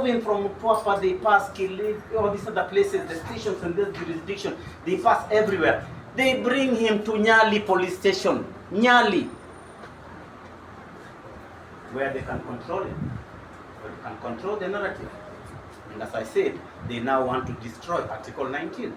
moving from Pwapa, they pass Kili, all these other places, the stations in this jurisdiction, they pass everywhere. They bring him to Nyali police station, Nyali, where they can control him, where they can control the narrative. And as I said, they now want to destroy Article 19.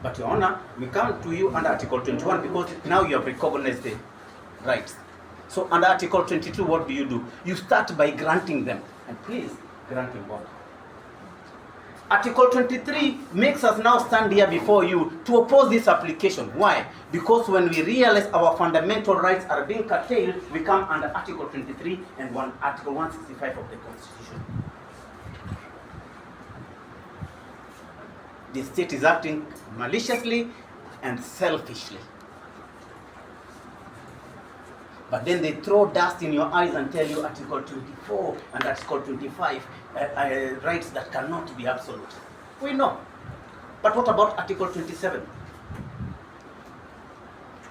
But Your Honor, we come to you under Article 21 because now you have recognized the rights. So under Article 22, what do? You start by granting them. And please, grant him bond. Article 23 makes us now stand here before you to oppose this application. Why? Because when we realize our fundamental rights are being curtailed, we come under Article 23 and Article 165 of the Constitution. The state is acting maliciously and selfishly. But then they throw dust in your eyes and tell you Article 24 and Article 25 rights that cannot be absolute. We know. But what about Article 27?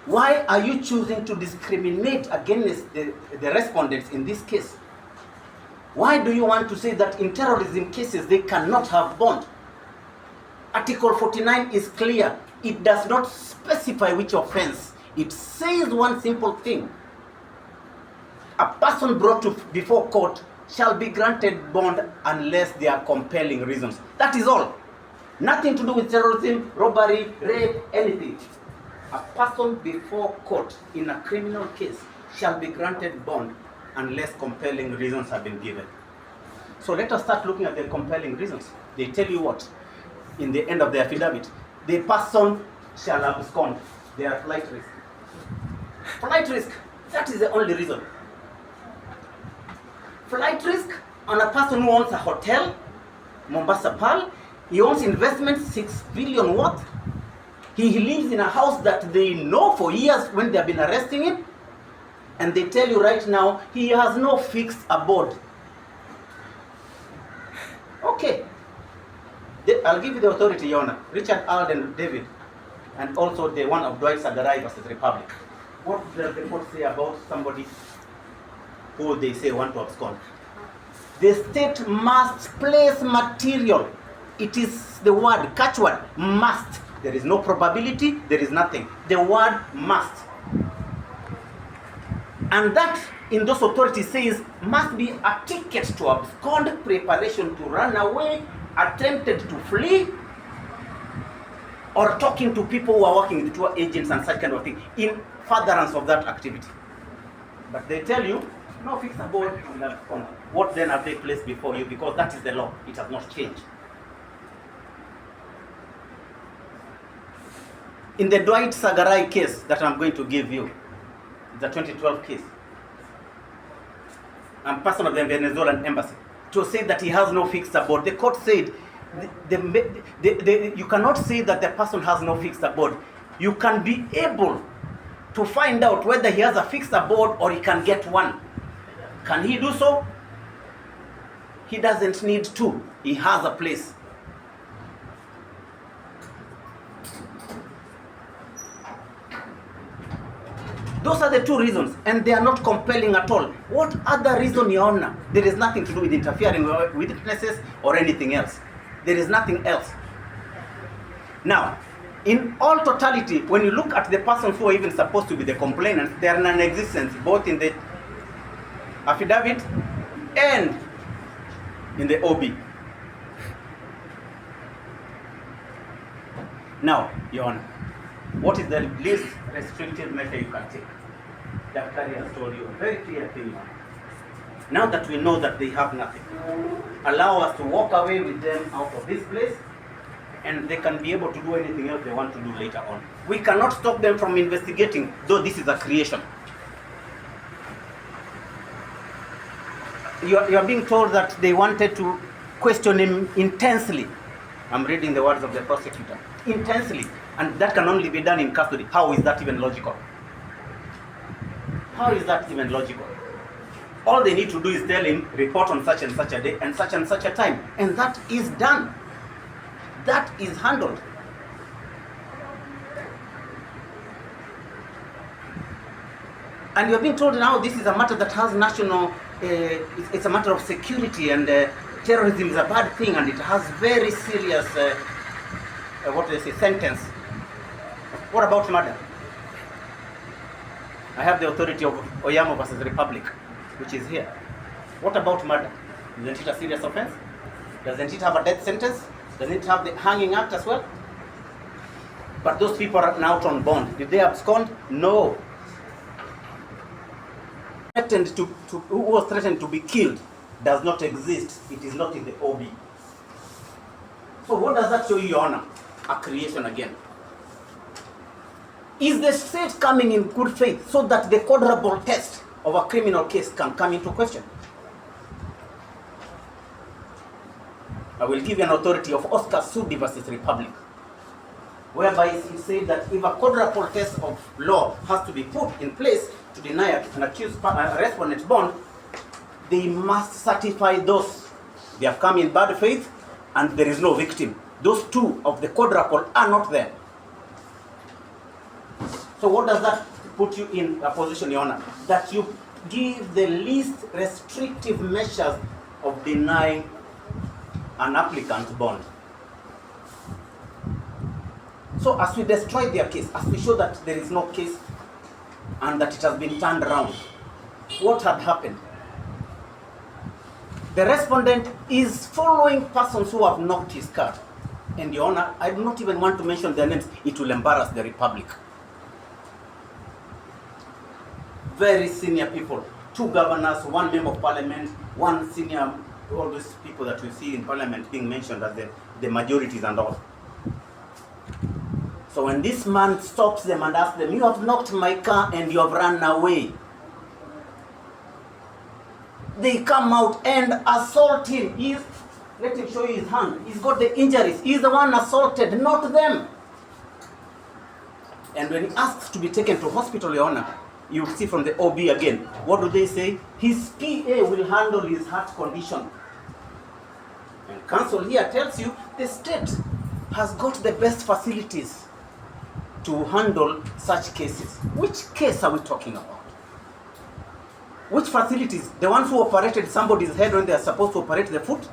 Why are you choosing to discriminate against the respondents in this case? Why do you want to say that in terrorism cases they cannot have bond? Article 49 is clear. It does not specify which offense. It says one simple thing. A person brought before court shall be granted bond unless there are compelling reasons. That is all. Nothing to do with terrorism, robbery, rape, anything. A person before court in a criminal case shall be granted bond unless compelling reasons have been given. So let us start looking at the compelling reasons. They tell you what? In the end of the affidavit, the person shall abscond. They are flight risk. Flight risk, that is the only reason. Flight risk on a person who owns a hotel, Mombasa Pearl. He owns investments 6 billion worth. He lives in a house that they know for years when they have been arresting him. And they tell you right now, he has no fixed abode. Okay. I'll give you the authority, Your Honor. Richard Alden David, and also the one of Dwight Sagarai versus Republic. What does the court say about somebody who they say want to abscond? The state must place material. It is the word, catchword, must. There is no probability, there is nothing. The word must. And that, in those authorities, says must be a ticket to abscond, preparation to run away, attempted to flee, or talking to people who are working with tour agents and such kind of thing in furtherance of that activity. But they tell you, no fixed abode and abscond. What then have they placed before you? Because that is the law. It has not changed. In the Dwight Sagarai case that I'm going to give you, the 2012 case, I'm person of the Venezuelan embassy, to say that he has no fixed abode. The court said you cannot say that the person has no fixed abode. You can be able to find out whether he has a fixed abode or he can get one. Can he do so? He doesn't need to. He has a place. Those are the two reasons, and they are not compelling at all. What other reason, Your Honor? There is nothing to do with interfering with witnesses or anything else. There is nothing else. Now, in all totality, when you look at the persons who are even supposed to be the complainants, they are non-existent, both in the affidavit and in the OB. Now, Your Honor, what is the least restrictive measure you can take? Daktari has told you a very clear thing. Now that we know that they have nothing, allow us to walk away with them out of this place, and they can be able to do anything else they want to do later on. We cannot stop them from investigating, though this is a creation. You are being told that they wanted to question him intensely. I'm reading the words of the prosecutor. Intensely. And that can only be done in custody. How is that even logical? How is that even logical? All they need to do is tell him, report on such and such a day and such a time. And that is done. That is handled. And you're being told now this is a matter that has national, it's a matter of security and terrorism is a bad thing and it has very serious, sentence. What about murder? I have the authority of Oyamo versus Republic, which is here. What about murder? Isn't it a serious offense? Doesn't it have a death sentence? Doesn't it have the hanging act as well? But those people are now out on bond. Did they abscond? No. Who was threatened to be killed does not exist. It is not in the OB. So what does that show you, Your Honor? A creation again. Is the state coming in good faith so that the quadruple test of a criminal case can come into question? I will give you an authority of Oscar Sudi versus Republic, whereby he said that if a quadruple test of law has to be put in place to deny an accused respondent bond, they must certify those they have come in bad faith and there is no victim. Those two of the quadruple are not there. So what does that put you in a position, Your Honor? That you give the least restrictive measures of denying an applicant bond. So as we destroy their case, as we show that there is no case and that it has been turned around, what had happened? The respondent is following persons who have knocked his car. And Your Honor, I do not even want to mention their names. It will embarrass the Republic. Very senior people, 2 governors, 1 member of parliament, 1 senior, all these people that we see in parliament being mentioned as the majorities and all. So when this man stops them and asks them, you have knocked my car and you have run away, they come out and assault him. Let him show you his hand. He's got the injuries. He's the one assaulted, not them. And when he asks to be taken to hospital, Your Honor, you see from the OB again, what do they say? His PA will handle his heart condition. And counsel here tells you the state has got the best facilities to handle such cases. Which case are we talking about? Which facilities? The ones who operated somebody's head when they are supposed to operate the foot?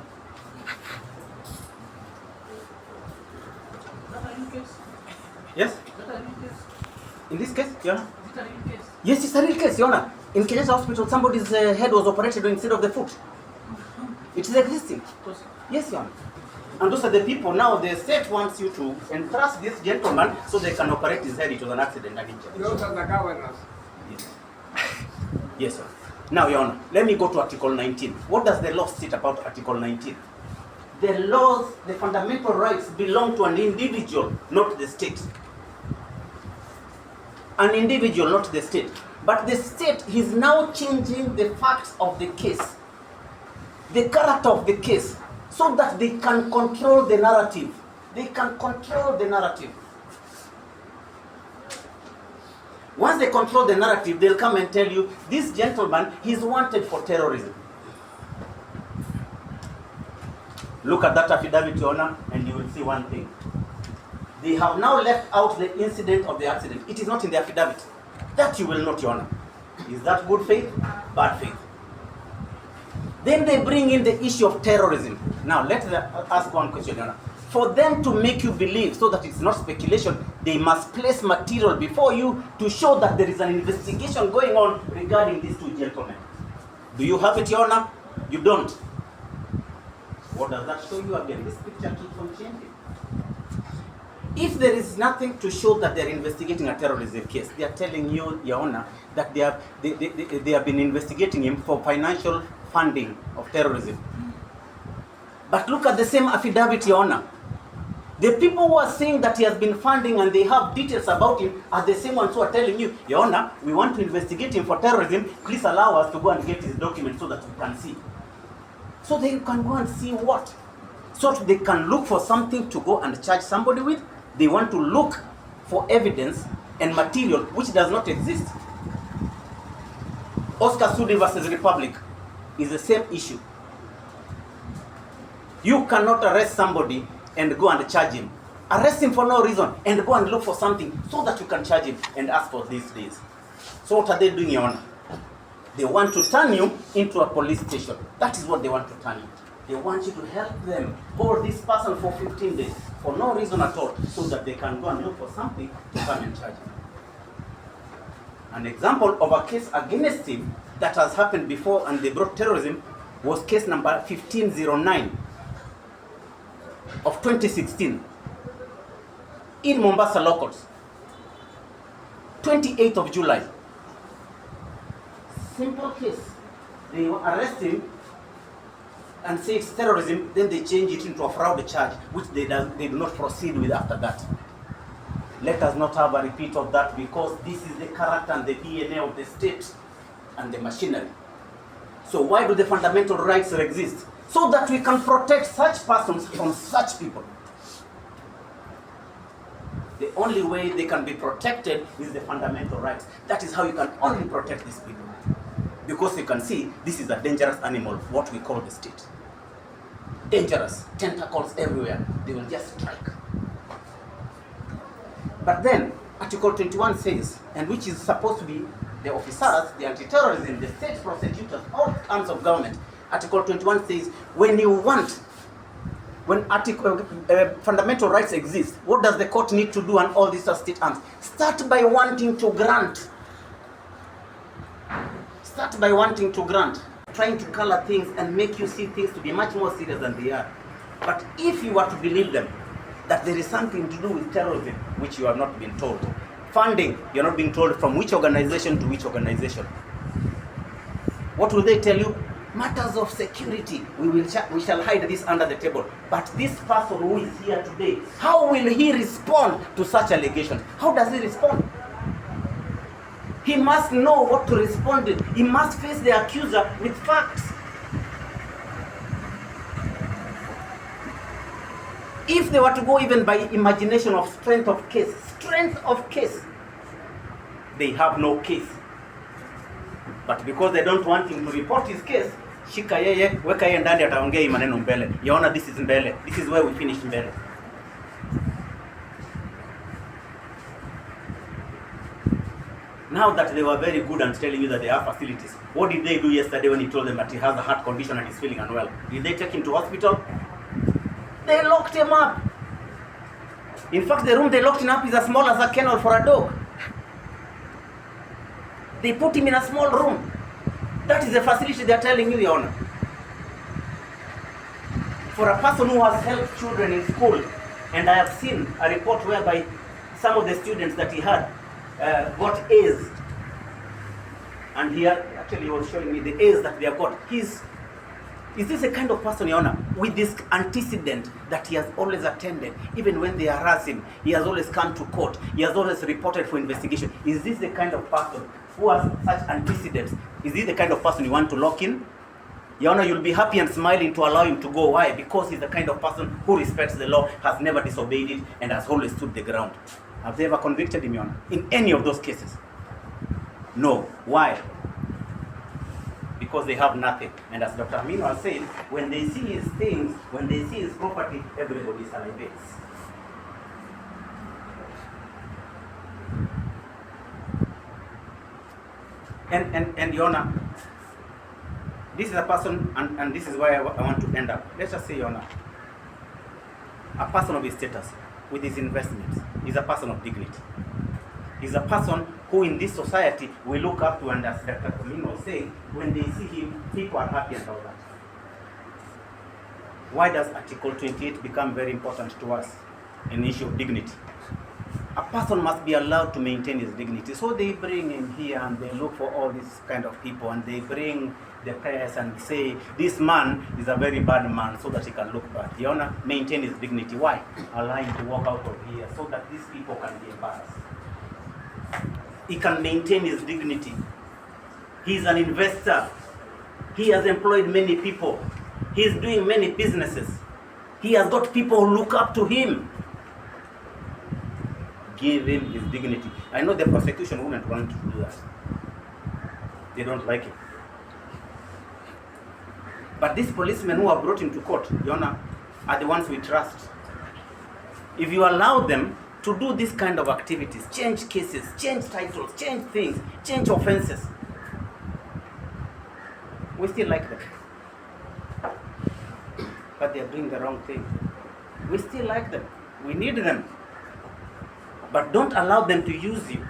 Yes? In this case, Your Honor? Yes, it's a real case, Your Honor. In Kenyatta Hospital, somebody's head was operated instead of the foot. It is existing. Yes, Your Honor. And those are the people now the state wants you to entrust this gentleman so they can operate his head. It was an accident. Those are the governors. Yes. Yes, sir. Now, Your Honor, let me go to Article 19. What does the law state about Article 19? The laws, the fundamental rights belong to an individual, not the state. An individual, not the state. But the state is now changing the facts of the case, the character of the case, so that they can control the narrative. They can control the narrative. Once they control the narrative, they'll come and tell you, this gentleman, he's wanted for terrorism. Look at that affidavit, Your Honor, and you will see one thing. They have now left out the incident of the accident. It is not in the affidavit. That you will not, Your Honor. Is that good faith? Bad faith. Then they bring in the issue of terrorism. Now, let's ask one question, Your Honor. For them to make you believe, so that it's not speculation, they must place material before you to show that there is an investigation going on regarding these 2 gentlemen. Do you have it, Your Honor? You don't. What does that show you again? This picture keeps on changing. If there is nothing to show that they're investigating a terrorism case, they are telling you, Your Honor, that they have been investigating him for financial funding of terrorism. But look at the same affidavit, Your Honor. The people who are saying that he has been funding and they have details about him are the same ones who are telling you, Your Honor, we want to investigate him for terrorism. Please allow us to go and get his documents so that we can see. So they can go and see what? So they can look for something to go and charge somebody with. They want to look for evidence and material which does not exist. Oscar Sudi versus Republic is the same issue. You cannot arrest somebody and go and charge him. Arrest him for no reason and go and look for something so that you can charge him and ask for these days. So what are they doing, Your Honor? They want to turn you into a police station. That is what they want to turn you. They want you to help them hold this person for 15 days for no reason at all, so that they can go and look for something to come and charge him. An example of a case against him that has happened before and they brought terrorism was case number 1509 of 2016 in Mombasa locals. 28th of July. Simple case. They arrest him and say it's terrorism, then they change it into a fraud charge, which they do not proceed with after that. Let us not have a repeat of that, because this is the character and the DNA of the state and the machinery. So why do the fundamental rights exist? So that we can protect such persons from such people. The only way they can be protected is the fundamental rights. That is how you can only protect these people. Because you can see, this is a dangerous animal, what we call the state. Dangerous, tentacles everywhere, they will just strike. But then, Article 21 says, and which is supposed to be the officers, the anti-terrorism, the state prosecutors, all arms of government. Article 21 says, when fundamental rights exist, what does the court need to do and all these are state arms? Start by wanting to grant. Start by wanting to grant. Trying to color things and make you see things to be much more serious than they are. But if you were to believe them, that there is something to do with terrorism, which you have not been told. Funding, you're not being told from which organization to which organization. What will they tell you? Matters of security, we shall hide this under the table. But this person who is here today, how will he respond to such allegations? How does he respond? He must know what to respond to. He must face the accuser with facts. If they were to go even by imagination of strength of case, they have no case. But because they don't want him to report his case, shika yeye, weka yeye ndani ataongea maneno mbele. Yaona this is mbele. This is where we finish mbele. Now that they were very good at telling you that they have facilities, what did they do yesterday when he told them that he has a heart condition and is feeling unwell? Did they take him to hospital? They locked him up. In fact, the room they locked him up is as small as a kennel for a dog. They put him in a small room. That is the facility they are telling you, Your Honor. For a person who has helped children in school, and I have seen a report whereby some of the students that he had got A's, and he actually was showing me the A's that they have got. Is this a kind of person, Your Honor, with this antecedent that he has always attended, even when they harass him, he has always come to court, he has always reported for investigation? Is this the kind of person who has such antecedents? Is he the kind of person you want to lock in? Your Honor, you'll be happy and smiling to allow him to go. Why? Because he's the kind of person who respects the law, has never disobeyed it, and has always stood the ground. Have they ever convicted him, Your Honor, in any of those cases? No. Why? Because they have nothing. And as Dr. Amino has said, when they see his things, when they see his property, everybody salivates. And Your Honor, this is a person, and this is why I want to end up. Let's just say, Your Honor, a person of his status, with his investments, is a person of dignity. He's a person who in this society we look up to, and as Dr. Amino was saying, when they see him, people are happy and all that. Why does Article 28 become very important to us in the issue of dignity? A person must be allowed to maintain his dignity. So they bring him here and they look for all these kind of people, and they bring the press and say, this man is a very bad man, so that he can look bad. Your Honor, maintain his dignity. Why? Allow him to walk out of here so that these people can be embarrassed. He can maintain his dignity. He's an investor. He has employed many people. He's doing many businesses. He has got people who look up to him. Give him his dignity. I know the prosecution wouldn't want to do that. They don't like it. But these policemen who are brought him to court, Your Honor, are the ones we trust. If you allow them to do this kind of activities, change cases, change titles, change things, change offenses, we still like them. but they are doing the wrong thing. We still like them. We need them. But don't allow them to use you.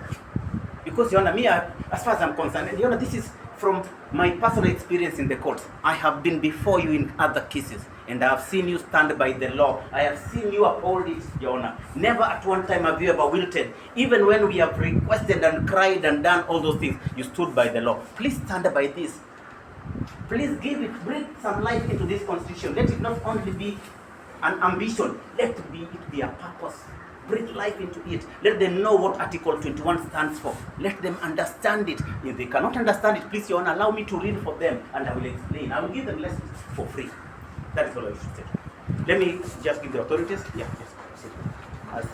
Because, me, as far as I'm concerned, this is from my personal experience in the courts. I have been before you in other cases, and I have seen you stand by the law. I have seen you uphold it, Your Honor. Never at one time have you ever wilted. Even when we have requested and cried and done all those things, you stood by the law. Please stand by this. Please breathe some life into this constitution. Let it not only be an ambition, let it be a purpose. Breathe life into it. Let them know what Article 21 stands for. Let them understand it. If they cannot understand it, please, Your Honor, allow me to read for them, and I will explain. I will give them lessons for free. That is all I should say. Let me just give the authorities. Yeah, yes.